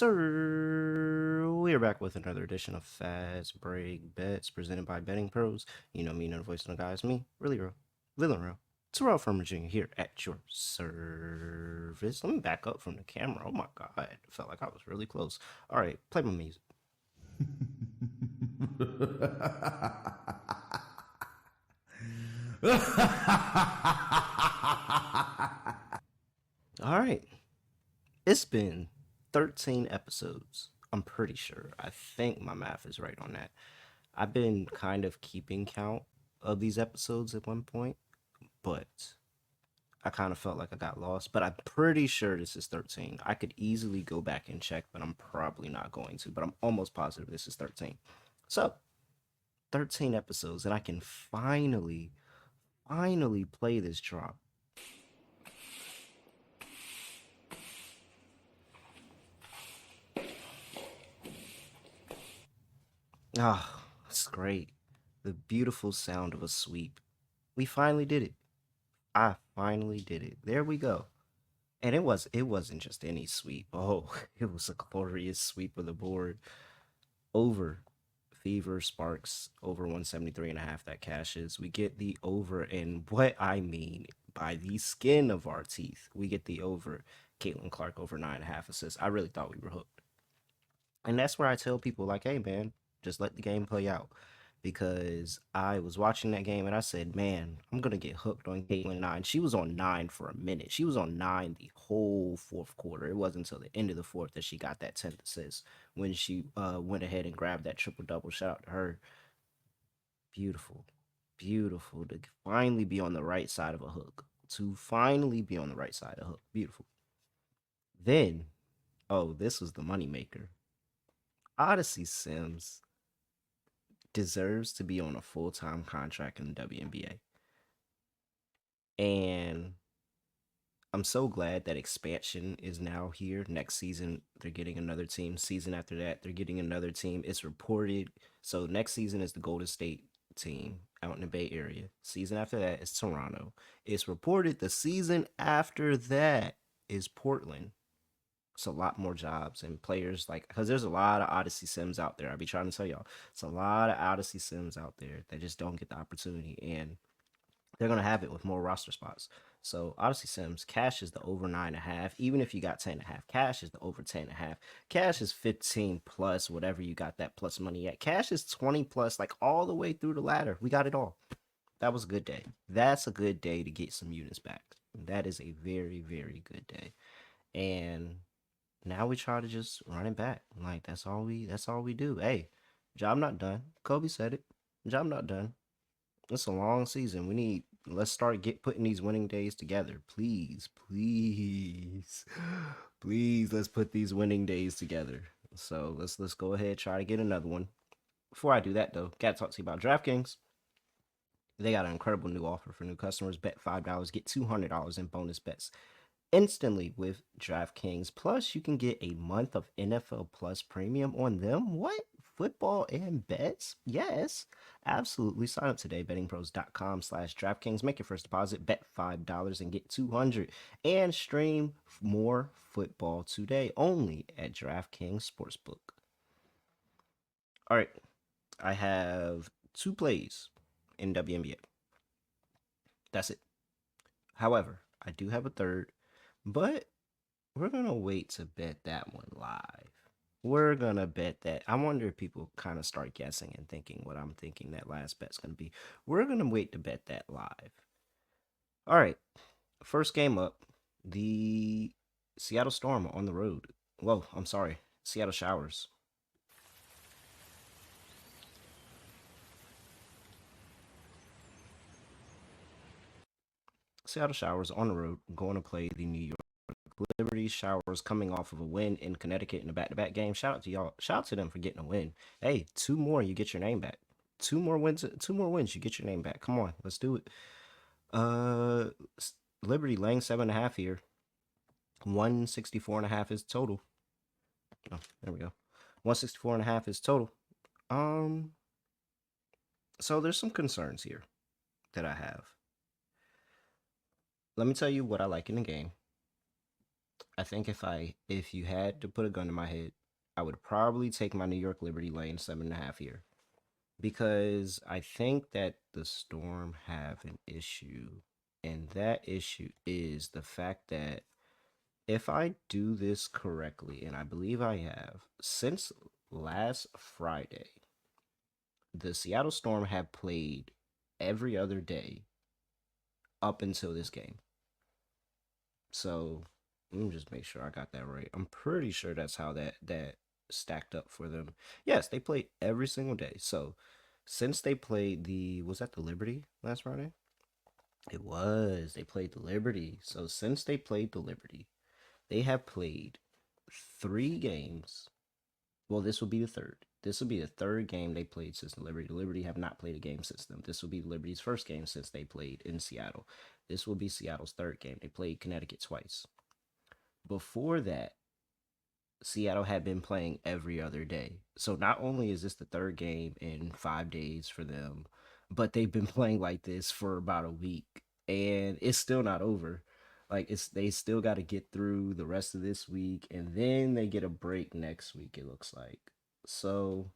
sir. We are back with another edition of Fast Break Bets presented by BettingPros. You know me, know the voice of the guys, me, really real, villain real. Terrell from Virginia here at your service. Let me back up from the camera. Oh my god, I felt like I was really close. All right, play my music. All right, it's been 13 episodes. I'm pretty sure. I think my math is right on that. I've been kind of keeping count of these episodes at one point, but I kind of felt like I got lost. But I'm pretty sure this is 13. I could easily go back and check, but I'm probably not going to. But I'm almost positive this is 13. So, 13 episodes, and I can finally play this drop. Ah, it's great. The beautiful sound of a sweep. We finally did it. I finally did it. There we go. And it wasn't just any sweep. Oh, it was a glorious sweep of the board over Fever Sparks over 173 and a half that cashes. We get the over, and what I mean by the skin of our teeth, we get the over Caitlin Clark over 9.5 assists. I really thought we were hooked. And that's where I tell people, like, hey, man, just let the game play out. Because I was watching that game and I said, man, I'm going to get hooked on Caitlin 9. She was on 9 for a minute. She was on 9 the whole fourth quarter. It wasn't until the end of the fourth that she got that 10th assist when she went ahead and grabbed that triple double. Shout out to her. Beautiful. Beautiful to finally be on the right side of a hook. To finally be on the right side of a hook. Beautiful. Then, oh, this was the moneymaker. Odyssey Sims deserves to be on a full-time contract in the WNBA. And I'm so glad that expansion is now here. Next season, they're getting another team. Season after that, they're getting another team. It's reported. So next season is the Golden State team out in the Bay Area. Season after that is Toronto. It's reported the season after that is Portland. It's a lot more jobs and players, like, because there's a lot of Odyssey Sims out there. I be trying to tell y'all, it's a lot of Odyssey Sims out there that just don't get the opportunity, and they're gonna have it with more roster spots. So Odyssey Sims, cash is the over 9.5. Even if you got 10.5, cash is the over 10.5. Cash is 15 plus, whatever you got that plus money at. Cash is 20 plus, like all the way through the ladder. We got it all. That was a good day. That's a good day to get some units back. That is a very, very good day. And now we try to just run it back. Like that's all we do. Hey, job not done. Kobe said it. Job not done. It's a long season. Let's start putting these winning days together. Please, please. Please, let's put these winning days together. So let's go ahead, try to get another one. Before I do that though, gotta talk to you about DraftKings. They got an incredible new offer for new customers. Bet $5, get $200 in bonus bets instantly with DraftKings. Plus, you can get a month of NFL Plus premium on them. What? Football and bets? Yes, absolutely. Sign up today, bettingpros.com/DraftKings. Make your first deposit, bet $5 and get 200, and stream more football today only at DraftKings Sportsbook. All right, I have two plays in WNBA. That's it. However, I do have a third, but we're gonna wait to bet that one live. We're gonna bet that. I wonder if people kind of start guessing and thinking what I'm thinking that last bet's gonna be. We're gonna wait to bet that live. All right. First game up, the Seattle Storm on the road. Whoa, I'm sorry. Seattle Showers. Seattle Showers on the road going to play the New York Liberty. Showers coming off of a win in Connecticut in a back-to-back game. Shout out to y'all. Shout out to them for getting a win. Hey, two more, you get your name back. Two more wins. Two more wins, you get your name back. Come on, let's do it. Uh, Liberty laying 7.5 here. 164.5 is total. Oh, there we go. 164.5 is total. Um, so there's some concerns here that I have. Let me tell you what I like in the game. I think if you had to put a gun to my head, I would probably take my New York Liberty lane 7.5 here because I think that the Storm have an issue, and that issue is the fact that if I do this correctly, and I believe I have, since last Friday, the Seattle Storm have played every other day up until this game. So let me just make sure I got that right. I'm pretty sure that's how that stacked up for them. Yes, they played every single day. So since they played the was that the Liberty last Friday? It was. They played the Liberty. So since they played the Liberty, they have played 3 games. Well, this will be the third. This will be the third game they played since the Liberty. The Liberty have not played a game since them. This will be the Liberty's first game since they played in Seattle. This will be Seattle's third game. They played Connecticut twice. Before that, Seattle had been playing every other day. So not only is this the third game in 5 days for them, but they've been playing like this for about a week, and it's still not over. Like it's they still got to get through the rest of this week, and then they get a break next week. It looks like so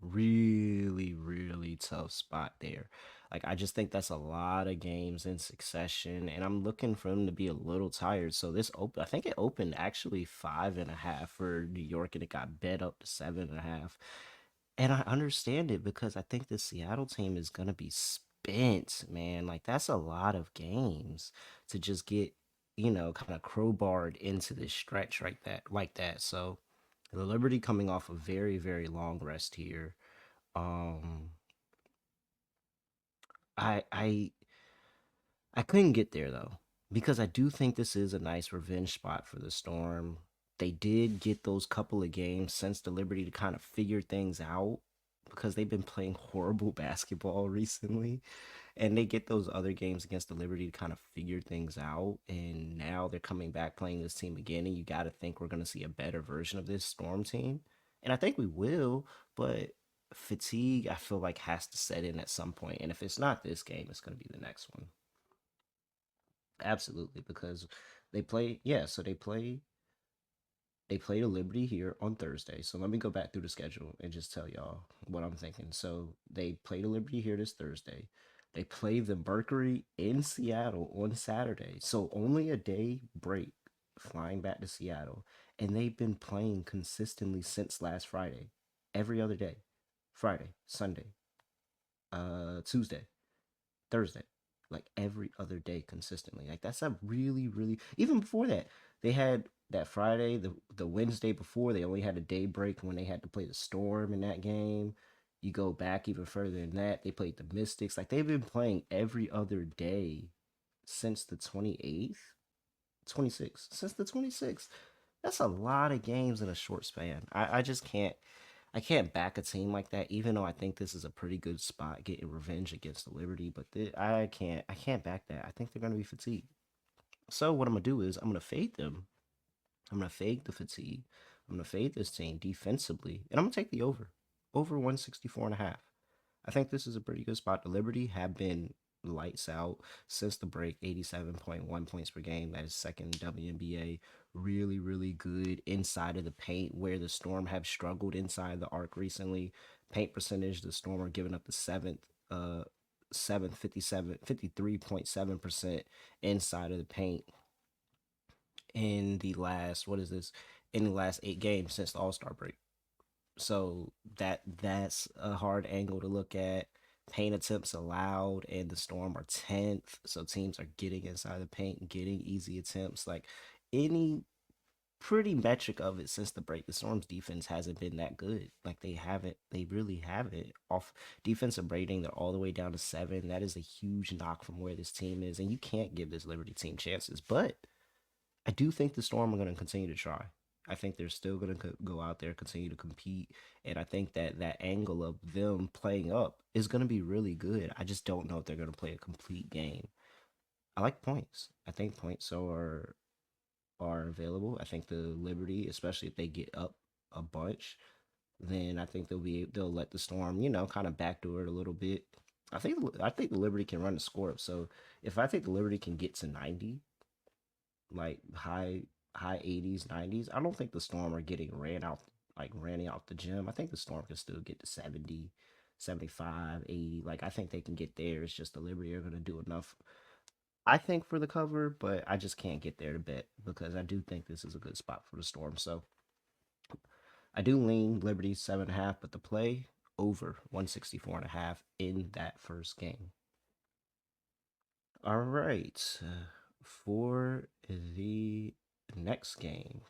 really tough spot there. Like I just think that's a lot of games in succession, and I'm looking for them to be a little tired. So this open, I think it opened actually 5.5 for New York, and it got bet up to 7.5. And I understand it because I think the Seattle team is gonna be spent, man. Like that's a lot of games to just get, kind of crowbarred into this stretch like that. So the Liberty coming off a very long rest here. Um, I I couldn't get there though because I do think this is a nice revenge spot for the Storm. They did get those couple of games since the Liberty to kind of figure things out because they've been playing horrible basketball recently, and they get those other games against the Liberty to kind of figure things out, and now they're coming back playing this team again, and you got to think we're going to see a better version of this Storm team, and I think we will, but fatigue I feel like has to set in at some point, and if it's not this game, it's going to be the next one. Absolutely, because they play the Liberty here on Thursday. So let me go back through the schedule and just tell y'all what I'm thinking. So they play the Liberty here this Thursday. They play the Mercury in Seattle on Saturday. So only a day break flying back to Seattle. And they've been playing consistently since last Friday. Every other day. Friday, Sunday, Tuesday, Thursday, like every other day consistently. Like that's a really even before that they had that Friday, the Wednesday before they only had a day break when they had to play the Storm in that game. You go back even further than that, they played the Mystics. Like they've been playing every other day since the 28th, 26th, since the 26th. That's a lot of games in a short span. I just can't back a team like that, even though I think this is a pretty good spot getting revenge against the Liberty. But I can't back that. I think they're gonna be fatigued. So what I'm gonna do is I'm gonna fade them. I'm gonna fade the fatigue. I'm gonna fade this team defensively, and I'm gonna take the over 164 and a half. I think this is a pretty good spot. The Liberty have been lights out since the break, 87.1 points per game. That is second WNBA. Really good inside of the paint, where the Storm have struggled inside the arc recently. Paint percentage, the Storm are giving up the seventh 53.7% inside of the paint in the last what is this in the last 8 games since the All-Star break. So that's a hard angle to look at. Paint attempts allowed and the Storm are 10th. So teams are getting inside the paint, getting easy attempts. Like any pretty metric of it since the break, the Storm's defense hasn't been that good. Like they really haven't. Off defensive rating, they're all the way down to 7. That is a huge knock from where this team is. And you can't give this Liberty team chances. But I do think the Storm are going to continue to try. I think they're still going to go out there, continue to compete, and I think that angle of them playing up is going to be really good. I just don't know if they're going to play a complete game. I like points. I think points are available. I think the Liberty, especially if they get up a bunch, then I think they'll let the Storm, kind of backdoor it a little bit. I think the Liberty can run the score up. So if I think the Liberty can get to 90, like high 80s, 90s. I don't think the Storm are getting ran out the gym. I think the Storm can still get to 70, 75, 80. Like I think they can get there. It's just the Liberty are going to do enough, I think, for the cover, but I just can't get there to bet because I do think this is a good spot for the Storm. So I do lean Liberty 7.5, but the play over 164.5 in that first game. All right. For the next game,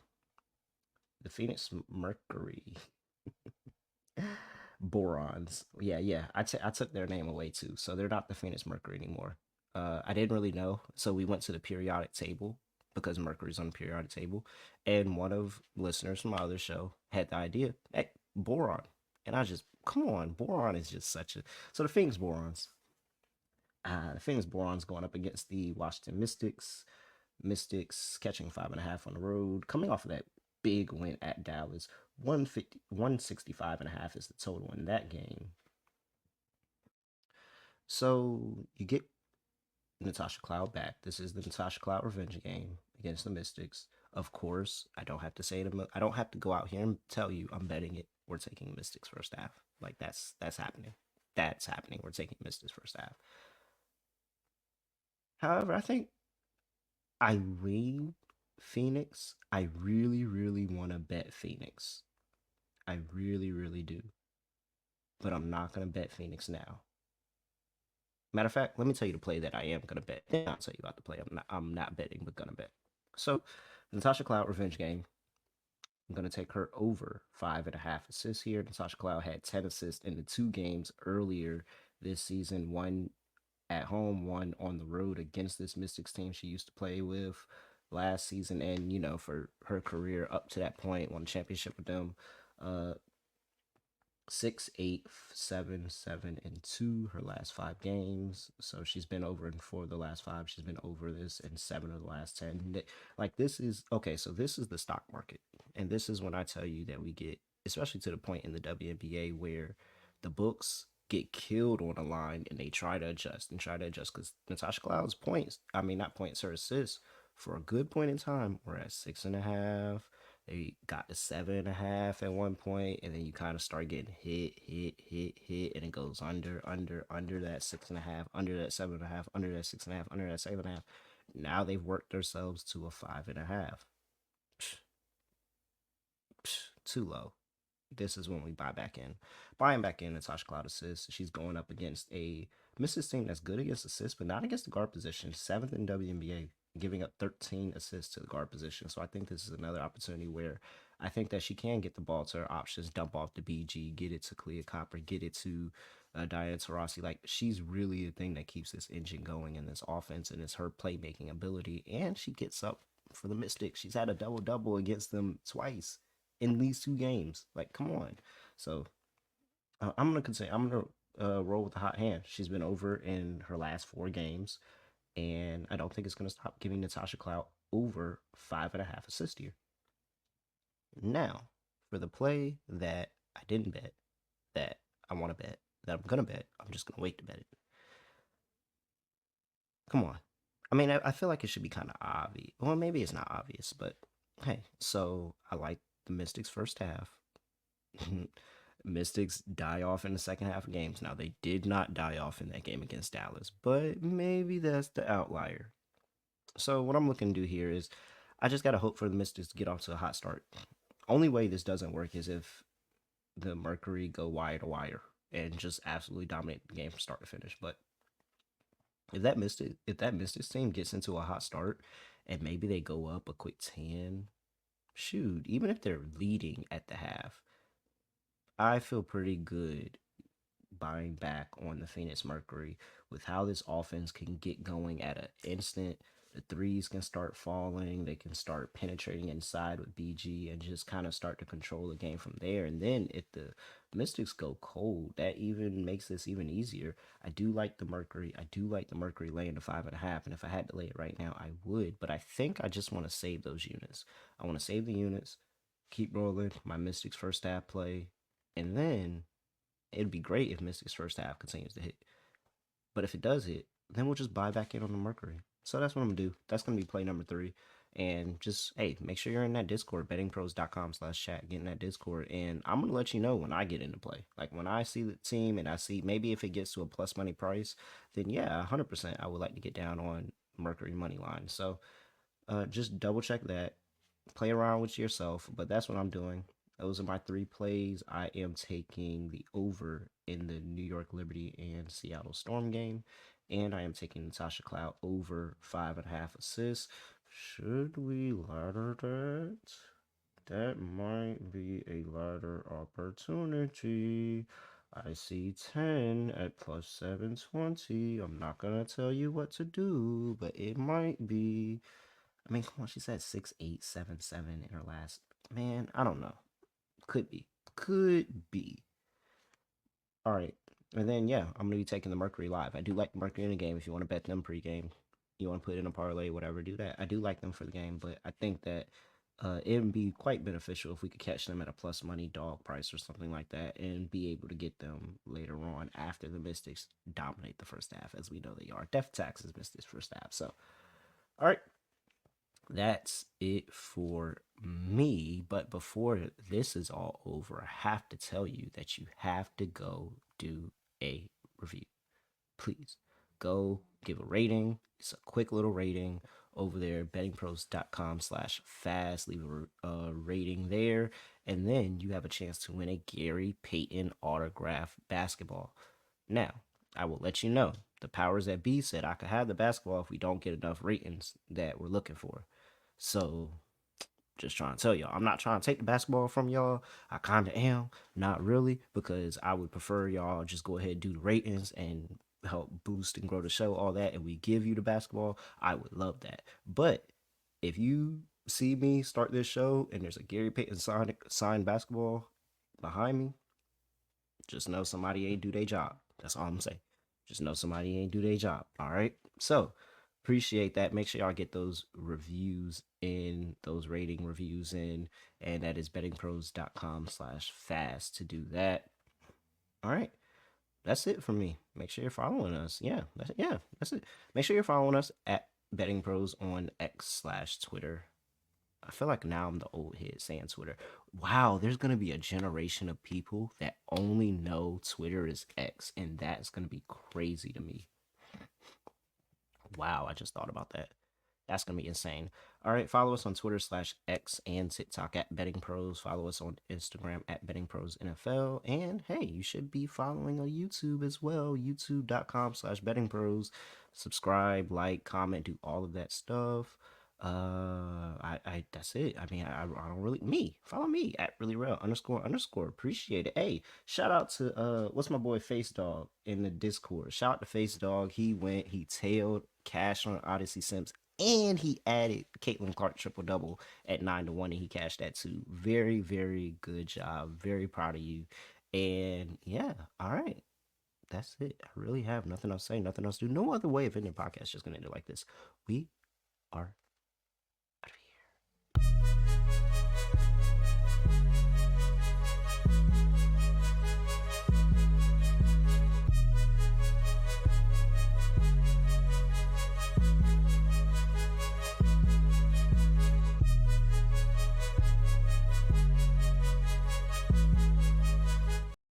the Phoenix Mercury Borons. Yeah, yeah. I took their name away too. So they're not the Phoenix Mercury anymore. I didn't really know. So we went to the periodic table because Mercury's on the periodic table. And one of listeners from my other show had the idea, hey, boron. And I just, come on, boron is just such a. So the Phoenix Borons. The Phoenix Borons going up against the Washington Mystics. Mystics catching 5.5 on the road, coming off of that big win at Dallas. 150, 165.5 is the total in that game. So you get Natasha Cloud back. This is the Natasha Cloud revenge game against the Mystics. Of course, I don't have to say it. I don't have to go out here and tell you I'm betting it. We're taking Mystics first half. Like that's happening. That's happening. We're taking Mystics first half. However, I think I lean Phoenix. I really, really want to bet Phoenix. I really, really do. But I'm not going to bet Phoenix now. Matter of fact, let me tell you the play that I am going to bet. Then I'll tell you about the play I'm not betting, but going to bet. So, Natasha Cloud revenge game. I'm going to take her over 5.5 assists here. Natasha Cloud had 10 assists in the two games earlier this season. One at home, one on the road against this Mystics team she used to play with last season, and for her career up to that point, won a championship with them. Uh, 6, 8, 7, 7, and 2 her last 5 games. So she's been over in 4 of the last 5. She's been over this in 7 of the last 10. Like this is okay. So this is the stock market, and this is when I tell you that we get, especially to the point in the WNBA where the books get killed on the line and they try to adjust and try to adjust because Natasha Cloud's points, I mean not points, her assists for a good point in time were at 6.5. They got to 7.5 at one point, and then you kind of start getting hit, and it goes under that 6.5, under that 7.5, under that 6.5, under that 7.5. Now they've worked themselves to a 5.5. Too low. This is when we buy back in. Buying back in Natasha Cloud assists. She's going up against a Mrs. team that's good against assists, but not against the guard position. 7th in WNBA, giving up 13 assists to the guard position. So I think this is another opportunity where I think that she can get the ball to her options, dump off the BG, get it to Clea Copper, get it to Diane Taurasi. Like, she's really the thing that keeps this engine going in this offense, and it's her playmaking ability. And she gets up for the Mystics. She's had a double-double against them twice in these 2 games. Like, come on. So I'm gonna roll with the hot hand. She's been over in her last 4 games, and I don't think it's gonna stop giving Natasha Cloud over 5.5 assists here. Now, for the play that I didn't bet, that I want to bet, that I'm gonna bet, I'm just gonna wait to bet it. Come on. I mean, I feel like it should be kind of obvious. Well, maybe it's not obvious, but hey. So I like the Mystics first half. Mystics die off in the second half of games. Now, they did not die off in that game against Dallas, but maybe that's the outlier. So, what I'm looking to do here is I just got to hope for the Mystics to get off to a hot start. Only way this doesn't work is if the Mercury go wire to wire and just absolutely dominate the game from start to finish. But if that Mystics team gets into a hot start and maybe they go up a quick 10, shoot, even if they're leading at the half, I feel pretty good buying back on the Phoenix Mercury with how this offense can get going at an instant. The threes can start falling. They can start penetrating inside with BG and just kind of start to control the game from there. And then if the Mystics go cold, that even makes this even easier. I do like the Mercury. I do like the Mercury laying the 5.5. And if I had to lay it right now, I would. But I think I just want to save those units. I want to save the units, keep rolling my Mystics first half play, and then it'd be great if Mystics first half continues to hit. But if it does hit, then we'll just buy back in on the Mercury. So that's what I'm gonna do. That's gonna be play number 3. And just, hey, make sure you're in that Discord, bettingpros.com/chat, get in that Discord. And I'm going to let you know when I get into play. Like when I see the team and I see maybe if it gets to a plus money price, then yeah, 100% I would like to get down on Mercury money line. So just double check that, play around with yourself, but that's what I'm doing. Those are my three plays. I am taking the over in the New York Liberty and Seattle Storm game, and I am taking Natasha Cloud over 5.5 assists. Should we ladder that? That might be a ladder opportunity. I see 10 at plus 720. I'm not gonna tell you what to do, but it might be. I mean, come on, she's at 6.877 in her last. Man, I don't know. Could be. Could be. All right. And then, yeah, I'm going to be taking the Mercury live. I do like the Mercury in the game. If you want to bet them pregame, you want to put in a parlay, whatever, do that. I do like them for the game, but I think that it would be quite beneficial if we could catch them at a plus money dog price or something like that and be able to get them later on after the Mystics dominate the first half, as we know they are. Def taxes Mystics first half. So, all right, that's it for me. But before this is all over, I have to tell you that you have to go do a review. Please go give a rating. It's a quick little rating over there, bettingpros.com/fast. Leave a rating there, and then you have a chance to win a Gary Payton autograph basketball. Now, I will let you know the powers that be said I could have the basketball if we don't get enough ratings that we're looking for. So just trying to tell y'all, I'm not trying to take the basketball from y'all. I kind of am, not really, because I would prefer y'all just go ahead and do the ratings and help boost and grow the show, all that, and we give you the basketball. I would love that. But if you see me start this show and there's a Gary Payton signed basketball behind me, just know somebody ain't do their job. That's all I'm saying. Just know somebody ain't do their job. All right. So appreciate that. Make sure y'all get those reviews in, those rating reviews in, and that is bettingpros.com/fast to do that. All right. That's it for me. Make sure you're following us. That's it. Make sure you're following us at Betting Pros on X/Twitter. I feel like now I'm the old head saying Twitter. Wow, there's gonna be a generation of people that only know Twitter is X, and that's gonna be crazy to me. Wow, I just thought about that. That's gonna be insane. All right, follow us on Twitter/X and TikTok at Betting Pros. Follow us on Instagram at Betting Pros NFL. And hey, you should be following on YouTube as well. YouTube.com/Betting Pros. Subscribe, like, comment, do all of that stuff. I that's it. I mean, I don't really follow me at really real __ appreciate it. Hey, shout out to what's my boy Face Dog in the Discord. Shout out to Face Dog. He tailed cash on Odyssey Sims, and he added Caitlin Clark triple double at 9-1, and he cashed that too. Very, very good job. Very proud of you. And yeah, all right. That's it. I really have nothing else to say, nothing else to do. No other way of ending the podcast just gonna end it like this. We are